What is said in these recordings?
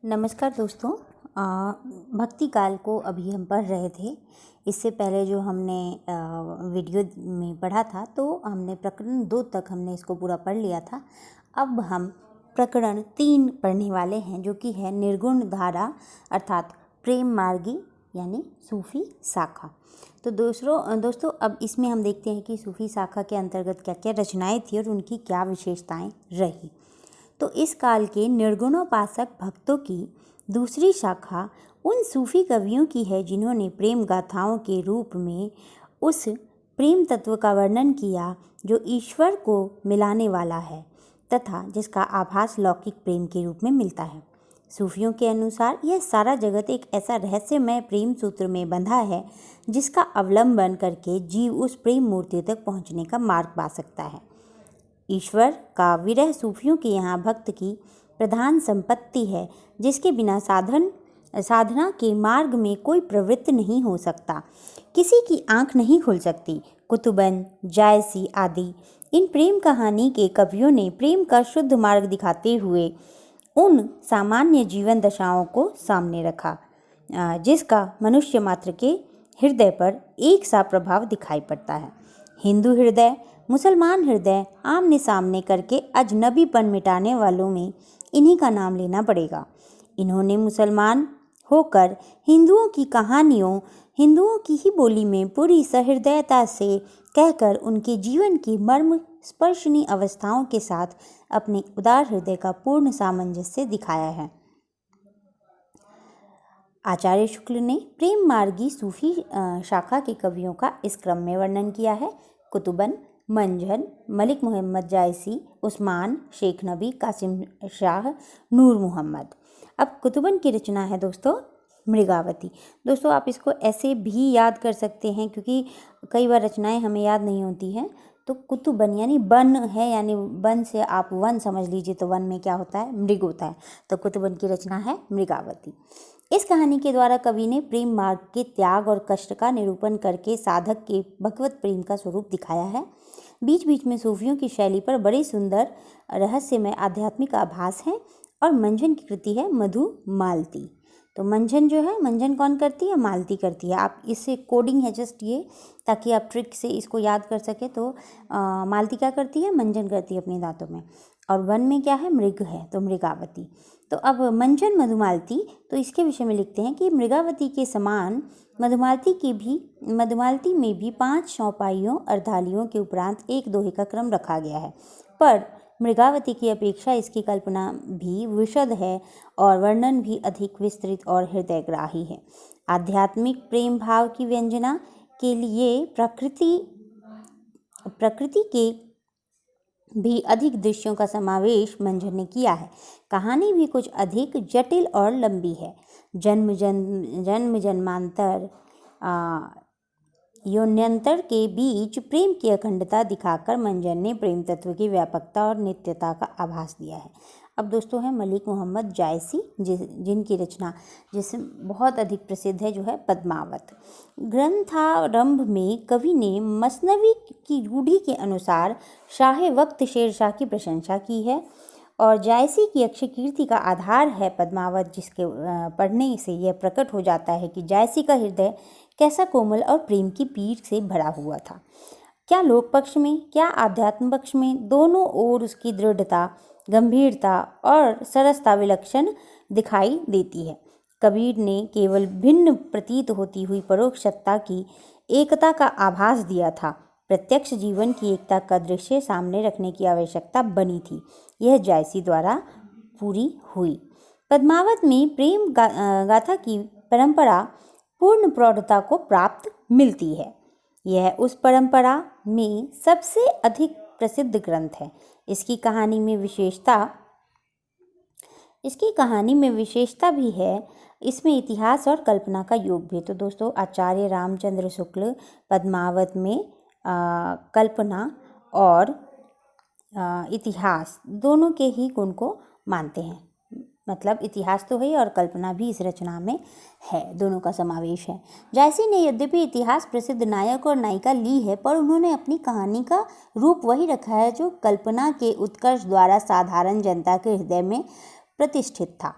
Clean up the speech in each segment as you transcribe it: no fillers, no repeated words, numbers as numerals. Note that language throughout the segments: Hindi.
नमस्कार दोस्तों। भक्ति काल को अभी हम पढ़ रहे थे। इससे पहले जो हमने वीडियो में पढ़ा था तो हमने प्रकरण 2 तक हमने इसको पूरा पढ़ लिया था। अब हम प्रकरण 3 पढ़ने वाले हैं, जो कि है निर्गुण धारा अर्थात प्रेम मार्गी यानी सूफी शाखा। तो दोस्तों अब इसमें हम देखते हैं कि सूफी शाखा के अंतर्गत क्या क्या रचनाएं थी और उनकी क्या विशेषताएं रही। तो इस काल के निर्गुणोपासक भक्तों की दूसरी शाखा उन सूफी कवियों की है जिन्होंने प्रेम गाथाओं के रूप में उस प्रेम तत्व का वर्णन किया जो ईश्वर को मिलाने वाला है तथा जिसका आभास लौकिक प्रेम के रूप में मिलता है। सूफियों के अनुसार यह सारा जगत एक ऐसा रहस्यमय प्रेम सूत्र में बंधा है जिसका अवलंबन करके जीव उस प्रेम मूर्ति तक पहुँचने का मार्ग पा सकता है। ईश्वर का विरह सूफियों के यहाँ भक्त की प्रधान संपत्ति है, जिसके बिना साधना के मार्ग में कोई प्रवृत्ति नहीं हो सकता, किसी की आंख नहीं खुल सकती। कुतुबन, जायसी आदि इन प्रेम कहानी के कवियों ने प्रेम का शुद्ध मार्ग दिखाते हुए उन सामान्य जीवन दशाओं को सामने रखा जिसका मनुष्य मात्र के हृदय पर एक सा प्रभाव दिखाई पड़ता है। हिंदू हृदय मुसलमान हृदय आमने सामने करके अजनबीपन मिटाने वालों में इन्हीं का नाम लेना पड़ेगा। इन्होंने मुसलमान होकर हिंदुओं की कहानियों हिंदुओं की ही बोली में पूरी सहृदयता से कहकर उनके जीवन की मर्म स्पर्शनीय अवस्थाओं के साथ अपने उदार हृदय का पूर्ण सामंजस्य दिखाया है। आचार्य शुक्ल ने प्रेम मार्गी सूफी शाखा के कवियों का इस क्रम में वर्णन किया है। कुतुबन, मंझन, मलिक मोहम्मद जायसी, उस्मान, शेख नबी, कासिम शाह, नूर मोहम्मद। अब कुतुबन की रचना है दोस्तों मृगावती। दोस्तों आप इसको ऐसे भी याद कर सकते हैं क्योंकि कई बार रचनाएं हमें याद नहीं होती हैं। तो कुतुबन यानी वन है, यानी वन से आप वन समझ लीजिए, तो वन में क्या होता है, मृग होता है। तो कुतुबन की रचना है मृगावती। इस कहानी के द्वारा कवि ने प्रेम मार्ग के त्याग और कष्ट का निरूपण करके साधक के भगवत प्रेम का स्वरूप दिखाया है। बीच बीच में सूफियों की शैली पर बड़े सुंदर रहस्यमय आध्यात्मिक आभास हैं। और मंझन की कृति है मधुमालती। तो मंझन जो है, मंझन कौन करती है, मालती करती है। आप इससे कोडिंग है जस्ट ये, ताकि आप ट्रिक से इसको याद कर सके। तो मालती क्या करती है, मंझन करती है अपने दांतों में। और वन में क्या है, मृग है, तो मृगावती। तो अब मंझन मधुमालती, तो इसके विषय में लिखते हैं कि मृगावती के समान मधुमालती में भी 5 चौपाइयों अर्धालियों के उपरांत एक दोहे का क्रम रखा गया है, पर मृगावती की अपेक्षा इसकी कल्पना भी विशद है और वर्णन भी अधिक विस्तृत और हृदयग्राही है। आध्यात्मिक प्रेम भाव की व्यंजना के लिए प्रकृति के भी अधिक दृश्यों का समावेश मंझन ने किया है। कहानी भी कुछ अधिक जटिल और लंबी है। जन्म जन्मांतर योन्यंतर के बीच प्रेम की अखंडता दिखाकर मंझन ने प्रेम तत्व की व्यापकता और नित्यता का आभास दिया है। अब दोस्तों है मलिक मोहम्मद जायसी, जिनकी रचना जिससे बहुत अधिक प्रसिद्ध है, जो है पद्मावत। ग्रंथारंभ में कवि ने मसनवी की रूढ़ि के अनुसार शाह वक्त शेरशाह की प्रशंसा की है और जायसी की अक्षय कीर्ति का आधार है पद्मावत, जिसके पढ़ने से यह प्रकट हो जाता है कि जायसी का हृदय कैसा कोमल और प्रेम की पीठ से भरा हुआ था। क्या लोक पक्ष में, क्या आध्यात्म पक्ष में, दोनों ओर उसकी दृढ़ता, गंभीरता और सरसता विलक्षण दिखाई देती है। कबीर ने केवल भिन्न प्रतीत होती हुई परोक्ष सत्ता की एकता का आभास दिया था। प्रत्यक्ष जीवन की एकता का दृश्य सामने रखने की आवश्यकता बनी थी। यह जायसी द्वारा पूरी हुई। पद्मावत में प्रेम गाथा की परंपरा पूर्ण प्रौढ़ता को प्राप्त मिलती है। यह उस परंपरा में सबसे अधिक प्रसिद्ध ग्रंथ है। इसकी कहानी में विशेषता भी है। इसमें इतिहास और कल्पना का योग भी। तो दोस्तों आचार्य रामचंद्र शुक्ल पद्मावत में कल्पना और इतिहास दोनों के ही गुण को मानते हैं। मतलब इतिहास तो है और कल्पना भी इस रचना में है, दोनों का समावेश है। जायसी ने यद्यपि इतिहास प्रसिद्ध नायक और नायिका ली है, पर उन्होंने अपनी कहानी का रूप वही रखा है जो कल्पना के उत्कर्ष द्वारा साधारण जनता के हृदय में प्रतिष्ठित था।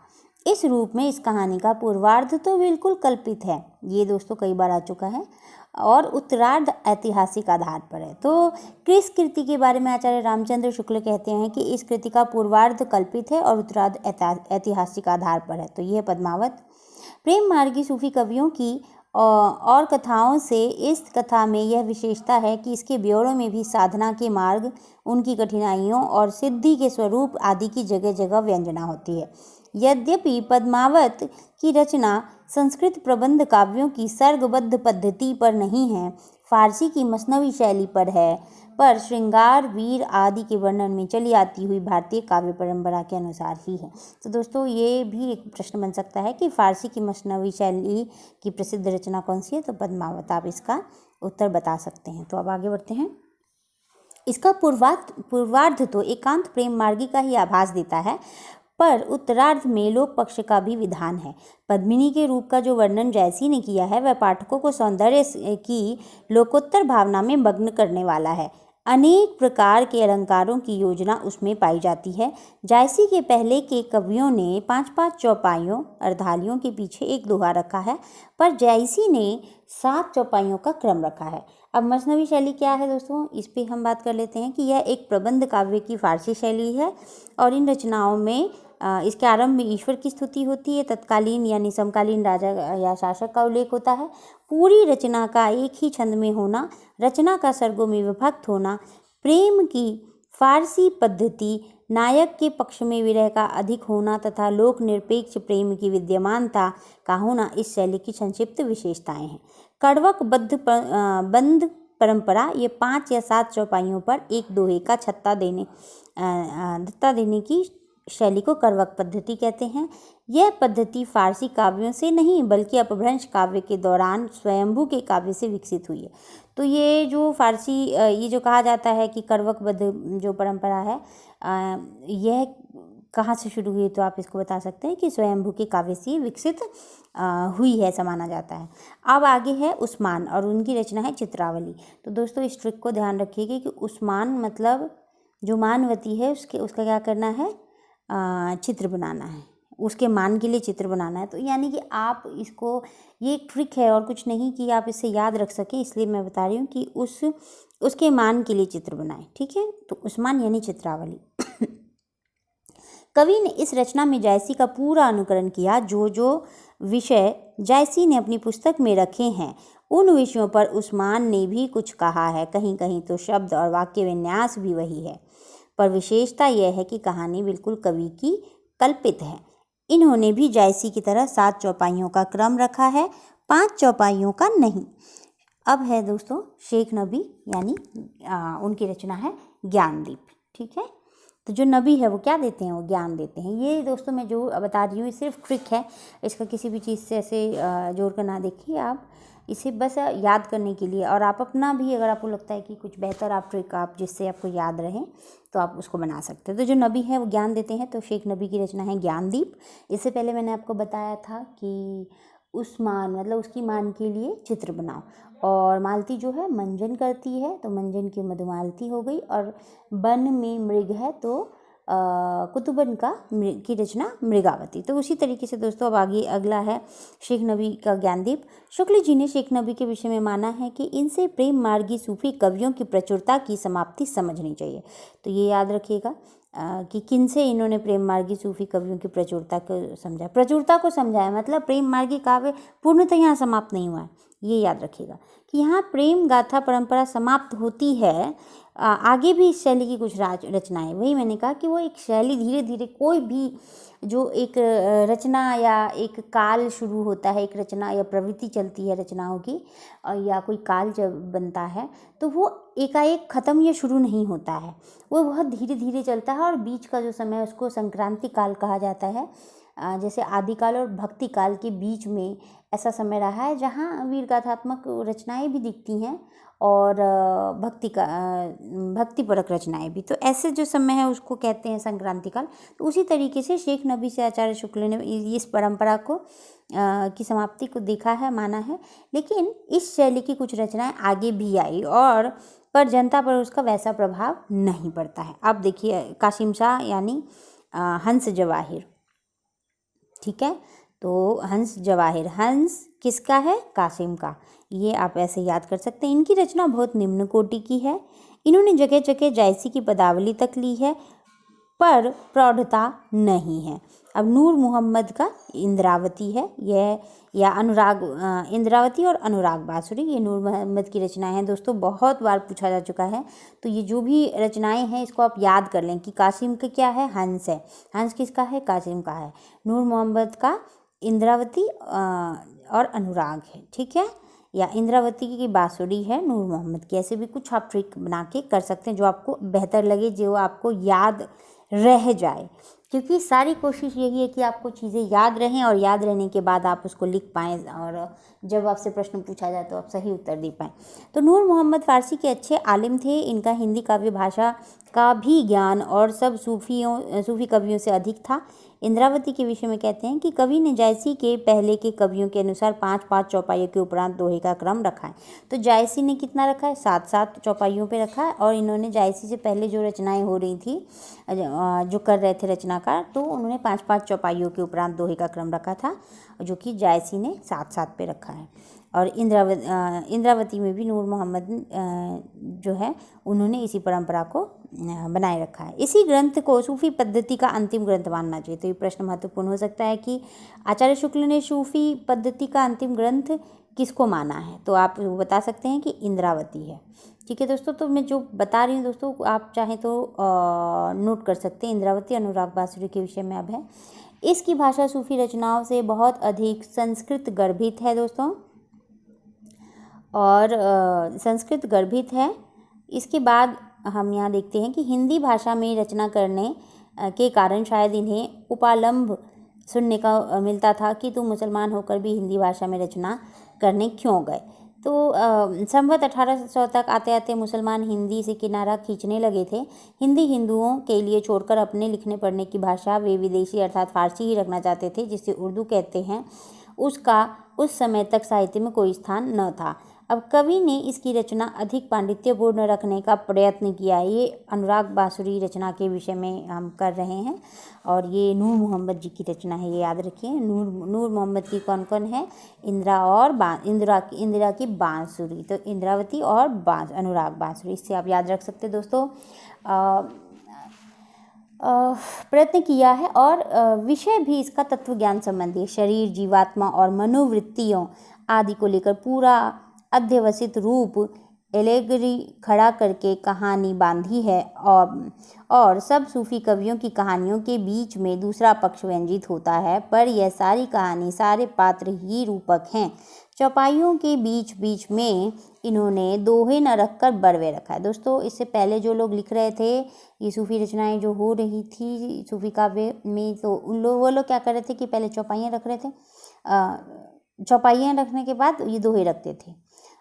इस रूप में इस कहानी का पूर्वार्ध तो बिल्कुल कल्पित है, ये दोस्तों कई बार आ चुका है, और उत्तरार्ध ऐतिहासिक आधार पर है। तो क्रिस कृति के बारे में आचार्य रामचंद्र शुक्ल कहते हैं कि इस कृति का पूर्वार्ध कल्पित है और उत्तरार्ध ऐतिहासिक आधार पर है। तो यह पद्मावत। प्रेम मार्गी सूफी कवियों की और कथाओं से इस कथा में यह विशेषता है कि इसके ब्यौरों में भी साधना के मार्ग, उनकी कठिनाइयों और सिद्धि के स्वरूप आदि की जगह जगह व्यंजना होती है। यद्यपि पद्मावत की रचना संस्कृत प्रबंध काव्यों की सर्गबद्ध पद्धति पर नहीं है, फारसी की मसनवी शैली पर है, पर श्रृंगार, वीर आदि के वर्णन में चली आती हुई भारतीय काव्य परंपरा के अनुसार ही है। तो दोस्तों ये भी एक प्रश्न बन सकता है कि फारसी की मसनवी शैली की प्रसिद्ध रचना कौन सी है, तो पद्मावत। आप इसका उत्तर बता सकते हैं। तो अब आगे बढ़ते हैं। इसका पूर्वार्ध तो एकांत प्रेम मार्गी का ही आभास देता है, पर उत्तरार्ध में लोक पक्ष का भी विधान है। पद्मिनी के रूप का जो वर्णन जयसी ने किया है वह पाठकों को सौंदर्य की लोकोत्तर भावना में मग्न करने वाला है। अनेक प्रकार के अलंकारों की योजना उसमें पाई जाती है। जायसी के पहले के कवियों ने 5-5 चौपाइयों अर्धालियों के पीछे एक दोहा रखा है, पर जायसी ने 7 चौपाइयों का क्रम रखा है। अब मसनवी शैली क्या है दोस्तों, इस पे हम बात कर लेते हैं कि यह एक प्रबंध काव्य की फारसी शैली है और इन रचनाओं में इसके आरंभ में ईश्वर की स्तुति होती है, तत्कालीन यानी समकालीन राजा या शासक का उल्लेख होता है। पूरी रचना का एक ही छंद में होना, रचना का सर्गों में विभक्त होना, प्रेम की फारसी पद्धति, नायक के पक्ष में विरह का अधिक होना तथा लोक निरपेक्ष प्रेम की विद्यमानता का होना इस शैली की संक्षिप्त विशेषताएं हैं। कड़वक बंद परंपरा ये 5 या 7 चौपाइयों पर एक दोहे का छत्ता देने की शैली को करवक पद्धति कहते हैं। यह पद्धति फारसी काव्यों से नहीं बल्कि अपभ्रंश काव्य के दौरान स्वयंभू के काव्य से विकसित हुई है। तो ये जो फारसी ये जो कहा जाता है कि करवकबद्ध जो परंपरा है यह कहाँ से शुरू हुई, तो आप इसको बता सकते हैं कि स्वयंभू के काव्य से विकसित हुई है, ऐसा माना जाता है। अब आगे है उस्मान और उनकी रचना है चित्रावली। तो दोस्तों इस ट्रिक को ध्यान रखिएगा कि उस्मान मतलब जो मानवती है उसका क्या करना है, चित्र बनाना है, उसके मान के लिए चित्र बनाना है। तो यानी कि आप इसको, ये एक ट्रिक है और कुछ नहीं कि आप इसे याद रख सकें, इसलिए मैं बता रही हूँ कि उसके मान के लिए चित्र बनाएं। ठीक है, तो उस्मान यानी चित्रावली। कवि ने इस रचना में जायसी का पूरा अनुकरण किया। जो विषय जायसी ने अपनी पुस्तक में रखे हैं उन विषयों पर उस्मान ने भी कुछ कहा है। कहीं कहीं तो शब्द और वाक्य विन्यास भी वही है, पर विशेषता यह है कि कहानी बिल्कुल कवि की कल्पित है। इन्होंने भी जायसी की तरह 7 चौपाइयों का क्रम रखा है, 5 चौपाइयों का नहीं। अब है दोस्तों शेख नबी, यानी उनकी रचना है ज्ञानदीप। ठीक है, तो जो नबी है वो क्या देते हैं, वो ज्ञान देते हैं। ये दोस्तों मैं जो बता रही हूँ ये सिर्फ ट्रिक है, इसका किसी भी चीज़ से ऐसे जोड़ कर ना देखिए, आप इसे बस याद करने के लिए, और आप अपना भी अगर आपको लगता है कि कुछ बेहतर आप ट्रिक आप जिससे आपको याद रहे तो आप उसको बना सकते हैं। तो जो नबी है वो ज्ञान देते हैं, तो शेख नबी की रचना है ज्ञानदीप। इससे पहले मैंने आपको बताया था कि उस्मान मतलब उसकी मान के लिए चित्र बनाओ, और मालती जो है मंजन करती है तो मंजन की मधुमालती हो गई, और वन में मृग है तो कुतुबन की रचना मृगावती। तो उसी तरीके से दोस्तों अब आगे अगला है शेख नबी का ज्ञानदीप। शुक्ल जी ने शेख नबी के विषय में माना है कि इनसे प्रेम मार्गी सूफी कवियों की प्रचुरता की समाप्ति समझनी चाहिए। तो ये याद रखिएगा कि किन से इन्होंने प्रेम मार्गी सूफी कवियों की प्रचुरता को समझाया, मतलब प्रेम मार्गी काव्य पूर्णतः यहाँ समाप्त नहीं हुआ है। ये याद रखिएगा कि यहाँ प्रेम गाथा परंपरा समाप्त होती है, आगे भी इस शैली की कुछ रचनाएं, वही मैंने कहा कि वो एक शैली धीरे धीरे, कोई भी जो एक रचना या एक काल शुरू होता है, एक रचना या प्रवृत्ति चलती है रचनाओं की, या कोई काल जब बनता है तो वो एकाएक ख़त्म या शुरू नहीं होता है, वो बहुत धीरे धीरे चलता है। और बीच का जो समय है उसको संक्रांति काल कहा जाता है। जैसे आदिकाल और भक्ति काल के बीच में ऐसा समय रहा है जहाँ वीरगाथात्मक रचनाएं भी दिखती हैं और भक्तिपरक रचनाएं भी। तो ऐसे जो समय है उसको कहते हैं संक्रांति काल। तो उसी तरीके से शेख नबी से आचार्य शुक्ल ने इस परंपरा को की समाप्ति को देखा है, माना है। लेकिन इस शैली की कुछ रचनाएं आगे भी आई और पर जनता पर उसका वैसा प्रभाव नहीं पड़ता है। अब देखिए कासिम शाह यानी हंस जवाहिर, ठीक है। तो हंस जवाहिर, हंस किसका है? कासिम का। ये आप ऐसे याद कर सकते हैं। इनकी रचना बहुत निम्न कोटि की है। इन्होंने जगह जगह जायसी की पदावली तक ली है, पर प्रौढ़ता नहीं है। अब नूर मोहम्मद का इंद्रावती है, यह या अनुराग, इंद्रावती और अनुराग बांसुरी, ये नूर मोहम्मद की रचनाएं हैं दोस्तों। बहुत बार पूछा जा चुका है, तो ये जो भी रचनाएं हैं इसको आप याद कर लें कि कासिम का क्या है? हंस है। हंस किसका है? कासिम का है। नूर मोहम्मद का इंद्रावती और अनुराग है, ठीक है। या इंद्रावती की बांसुरी है नूर मोहम्मद की। ऐसे भी कुछ आप ट्रिक बना के कर सकते हैं जो आपको बेहतर लगे, जो आपको याद रह जाए, क्योंकि सारी कोशिश यही है कि आपको चीज़ें याद रहें और याद रहने के बाद आप उसको लिख पाएँ और जब आपसे प्रश्न पूछा जाए तो आप सही उत्तर दे पाएँ। तो नूर मोहम्मद फ़ारसी के अच्छे आलिम थे। इनका हिंदी काव्य भाषा का भी ज्ञान और सब सूफ़ी कवियों से अधिक था। इंद्रावती के विषय में कहते हैं कि कवि ने जायसी के पहले के कवियों के अनुसार 5-5 चौपाइयों के उपरांत दोहे का क्रम रखा है। तो जायसी ने कितना रखा है? 7-7 चौपाइयों पे रखा है। और इन्होंने जायसी से पहले जो रचनाएं हो रही थी, जो कर रहे थे रचनाकार, तो उन्होंने 5-5 चौपाइयों के उपरांत दोहे का क्रम रखा था, जो कि जायसी ने 7-7 पे रखा है। और इंद्रावती में भी नूर मोहम्मद जो है उन्होंने इसी परंपरा को बनाए रखा है। इसी ग्रंथ को सूफी पद्धति का अंतिम ग्रंथ मानना चाहिए। तो ये प्रश्न महत्वपूर्ण हो सकता है कि आचार्य शुक्ल ने सूफी पद्धति का अंतिम ग्रंथ किसको माना है? तो आप बता सकते हैं कि इंद्रावती है, ठीक है दोस्तों। तो मैं जो बता रही हूँ दोस्तों, आप चाहें तो नोट कर सकते हैं। इंद्रावती अनुराग बांसुरी के विषय में अब है। इसकी भाषा सूफी रचनाओं से बहुत अधिक संस्कृत गर्भित है दोस्तों, और संस्कृत गर्भित है। इसके बाद हम यहाँ देखते हैं कि हिंदी भाषा में रचना करने के कारण शायद इन्हें उपालंभ सुनने का मिलता था कि तुम मुसलमान होकर भी हिंदी भाषा में रचना करने क्यों गए। तो संवत 1800 तक आते आते मुसलमान हिंदी से किनारा खींचने लगे थे। हिंदी हिंदुओं के लिए छोड़कर अपने लिखने पढ़ने की भाषा वे विदेशी अर्थात फारसी ही रखना चाहते थे, जिसे उर्दू कहते हैं। उसका उस समय तक साहित्य में कोई स्थान न था। अब कवि ने इसकी रचना अधिक पांडित्यपूर्ण रखने का प्रयत्न किया। ये अनुराग बांसुरी रचना के विषय में हम कर रहे हैं, और ये नूर मोहम्मद जी की रचना है, ये याद रखिए। नूर मोहम्मद की कौन कौन है? इंदिरा की बांसुरी, तो इंद्रावती और अनुराग बांसुरी, इससे आप याद रख सकते दोस्तों। प्रयत्न किया है। और विषय भी इसका तत्व ज्ञान संबंधी, शरीर, जीवात्मा और मनोवृत्तियों आदि को लेकर पूरा अध्यवसित रूप एलेगरी खड़ा करके कहानी बांधी है। और सब सूफी कवियों की कहानियों के बीच में दूसरा पक्ष व्यंजित होता है, पर यह सारी कहानी, सारे पात्र ही रूपक हैं। चौपाइयों के बीच बीच में इन्होंने दोहे न रखकर बरवे रखा है। दोस्तों, इससे पहले जो लोग लिख रहे थे, ये सूफी रचनाएं जो हो रही थी सूफी काव्य में, तो वो लोग क्या कर रहे थे कि पहले चौपाइयाँ रख रहे थे। चौपाइयाँ रखने के बाद ये दोहे रखते थे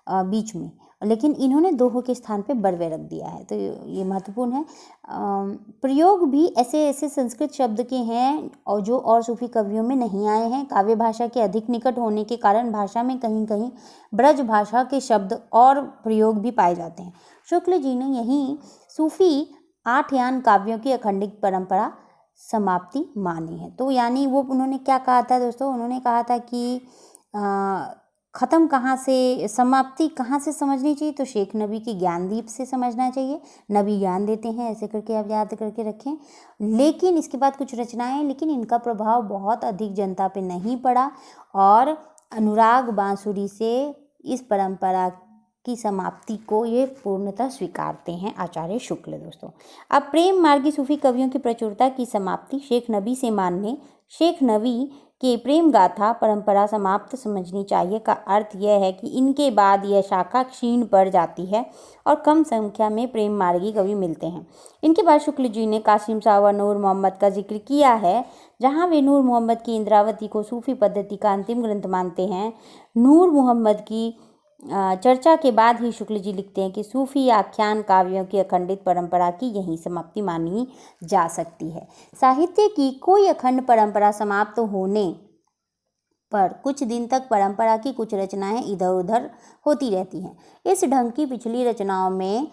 बीच में, लेकिन इन्होंने दोहों के स्थान पे बरवे रख दिया है, तो ये महत्वपूर्ण है। प्रयोग भी ऐसे ऐसे संस्कृत शब्द के हैं और जो और सूफी कवियों में नहीं आए हैं। काव्य भाषा के अधिक निकट होने के कारण भाषा में कहीं कहीं ब्रज भाषा के शब्द और प्रयोग भी पाए जाते हैं। शुक्ल जी ने यही सूफी 8 यान काव्यों की अखंडित परंपरा समाप्ति मानी है। तो यानी वो उन्होंने क्या कहा था दोस्तों? उन्होंने कहा था कि ख़त्म कहाँ से, समाप्ति कहाँ से समझनी चाहिए? तो शेख नबी की ज्ञानदीप से समझना चाहिए। नबी ज्ञान देते हैं, ऐसे करके आप याद करके रखें। लेकिन इसके बाद कुछ रचनाएं, लेकिन इनका प्रभाव बहुत अधिक जनता पे नहीं पड़ा, और अनुराग बांसुरी से इस परंपरा की समाप्ति को ये पूर्णतः स्वीकारते हैं आचार्य शुक्ल दोस्तों। अब प्रेम मार्गी सूफी कवियों की प्रचुरता की समाप्ति शेख नबी से मानने, शेख नबी कि प्रेम गाथा परंपरा समाप्त समझनी चाहिए का अर्थ यह है कि इनके बाद यह शाखा क्षीण पड़ जाती है और कम संख्या में प्रेम मार्गी कवि मिलते हैं। इनके बाद शुक्ल जी ने कासिम शाह व नूर मोहम्मद का जिक्र किया है, जहां वे नूर मोहम्मद की इंद्रावती को सूफी पद्धति का अंतिम ग्रंथ मानते हैं। नूर मोहम्मद की चर्चा के बाद ही शुक्ल जी लिखते हैं कि सूफी आख्यान काव्यों की अखंडित परंपरा की यही समाप्ति मानी जा सकती है। साहित्य की कोई अखंड परंपरा समाप्त होने पर कुछ दिन तक परंपरा की कुछ रचनाएं इधर उधर होती रहती हैं। इस ढंग की पिछली रचनाओं में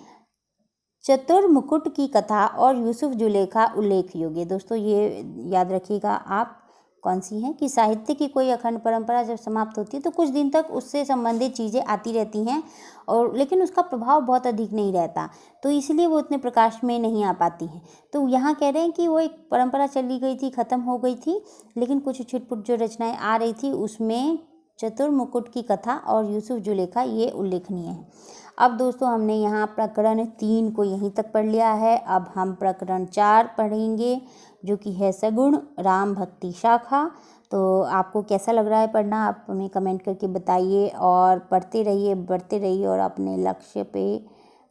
चतुर्मुकुट की कथा और यूसुफ जुलेखा उल्लेख योग्य। दोस्तों, ये याद रखिएगा आप, कौन सी हैं कि साहित्य की कोई अखंड परंपरा जब समाप्त होती है तो कुछ दिन तक उससे संबंधित चीज़ें आती रहती हैं, और लेकिन उसका प्रभाव बहुत अधिक नहीं रहता, तो इसलिए वो इतने प्रकाश में नहीं आ पाती हैं। तो यहाँ कह रहे हैं कि वो एक परंपरा चली गई थी, ख़त्म हो गई थी, लेकिन कुछ छिटपुट जो रचनाएं आ रही थी उसमें चतुर्मुकुट की कथा और यूसुफ जुलेखा ये उल्लेखनीय है। अब दोस्तों हमने यहाँ प्रकरण 3 को यहीं तक पढ़ लिया है। अब हम प्रकरण 4 पढ़ेंगे, जो कि है सगुण राम भक्ति शाखा। तो आपको कैसा लग रहा है पढ़ना, आप हमें कमेंट करके बताइए, और पढ़ते रहिए, बढ़ते रहिए, और अपने लक्ष्य पे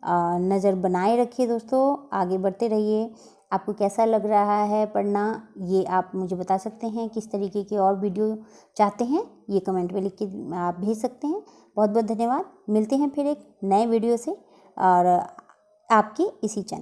नज़र बनाए रखिए दोस्तों, आगे बढ़ते रहिए। आपको कैसा लग रहा है पढ़ना, ये आप मुझे बता सकते हैं। किस तरीके की और वीडियो चाहते हैं ये कमेंट में लिख के आप भेज सकते हैं। बहुत बहुत धन्यवाद। मिलते हैं फिर एक नए वीडियो से, और आपके इसी चैनल